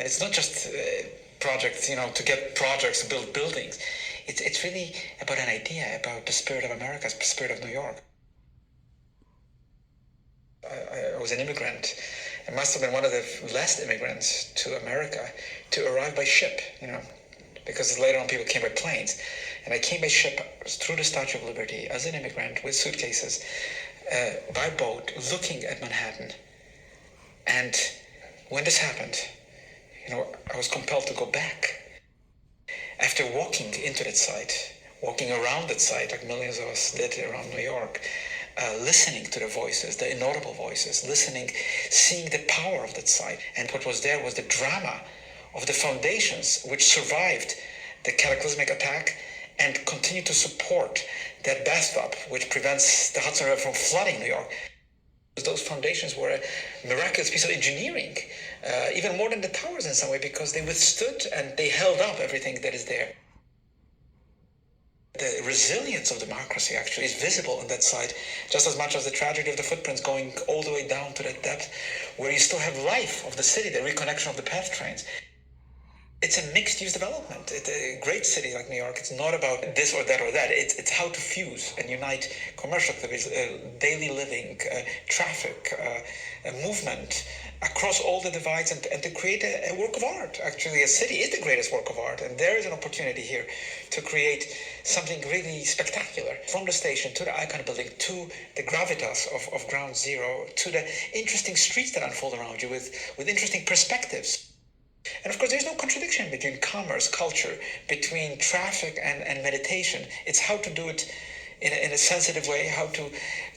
It's not just projects, to get projects to build buildings. It's really about an idea, about the spirit of America, the spirit of New York. I was an immigrant. I must have been one of the last immigrants to America to arrive by ship, because later on people came by planes. And I came by ship through the Statue of Liberty as an immigrant with suitcases, by boat, looking at Manhattan. And when this happened, I was compelled to go back. After walking into that site, walking around that site, like millions of us did around New York, listening to the voices, the inaudible voices, listening, seeing the power of that site. And what was there was the drama of the foundations which survived the cataclysmic attack and continue to support that bathtub which prevents the Hudson River from flooding New York. Those foundations were a miraculous piece of engineering, even more than the towers in some way, because they withstood and they held up everything that is there. The resilience of democracy actually is visible on that side, just as much as the tragedy of the footprints going all the way down to that depth, where you still have life of the city, the reconnection of the PATH trains. It's a mixed-use development. A great city like New York, it's not about this or that or that. It's how to fuse and unite commercial activities, daily living, traffic, movement across all the divides and to create a work of art. Actually, a city is the greatest work of art, and there is an opportunity here to create something really spectacular. From the station to the Icon building to the gravitas of Ground Zero to the interesting streets that unfold around you with interesting perspectives. And of course, there's no contradiction between commerce, culture, between traffic and meditation. It's how to do it in a sensitive way, how to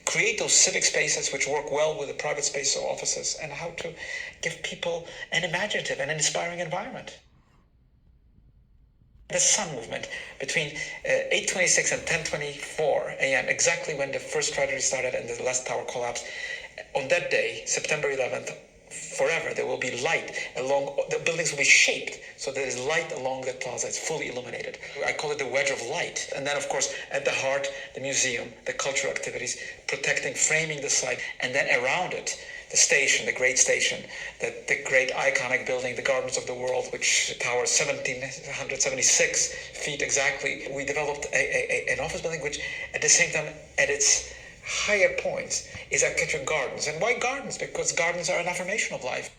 create those civic spaces which work well with the private space of offices, and how to give people an imaginative and an inspiring environment. The sun movement between 8:26 and 10:24 a.m., exactly when the first tragedy started and the last tower collapsed, on that day, September 11th, forever there will be light along the buildings, will be shaped so there is light along the plaza. It's fully illuminated. I call it the wedge of light. And then of course at the heart, the museum, the cultural activities, protecting, framing the site, and then around it the station, the great station, the great iconic building, the Gardens of the World, which towers 1,776 feet exactly. We developed an office building which at the same time at its higher points is Architecture Gardens. And why gardens? Because gardens are an affirmation of life.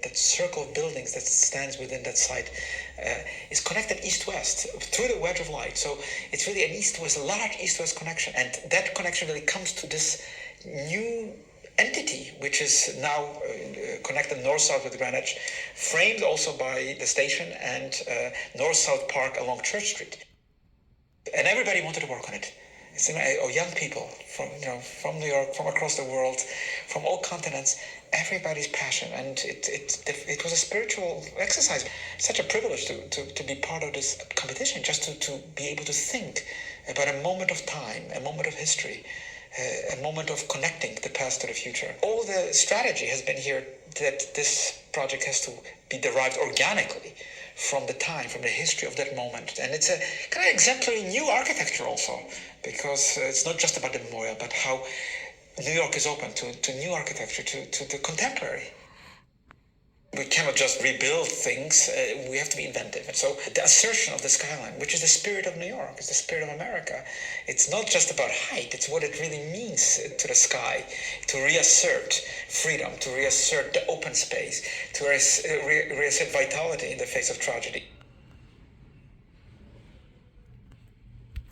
That circle of buildings that stands within that site is connected east-west through the wedge of light. So it's really an east-west, large east-west connection. And that connection really comes to this new entity, which is now connected north-south with Greenwich, framed also by the station and north-south park along Church Street. And everybody wanted to work on it. Young people from New York, from across the world, from all continents, everybody's passion, and it was a spiritual exercise. Such a privilege to be part of this competition, just to be able to think about a moment of time, a moment of history, a moment of connecting the past to the future. All the strategy has been here that this project has to be derived organically from the time, from the history of that moment. And it's a kind of exemplary new architecture also, because it's not just about the memorial, but how New York is open to new architecture, to the contemporary. We cannot just rebuild things, we have to be inventive. And so the assertion of the skyline, which is the spirit of New York, is the spirit of America. It's not just about height, it's what it really means to the sky, to reassert freedom, to reassert the open space, to reassert vitality in the face of tragedy.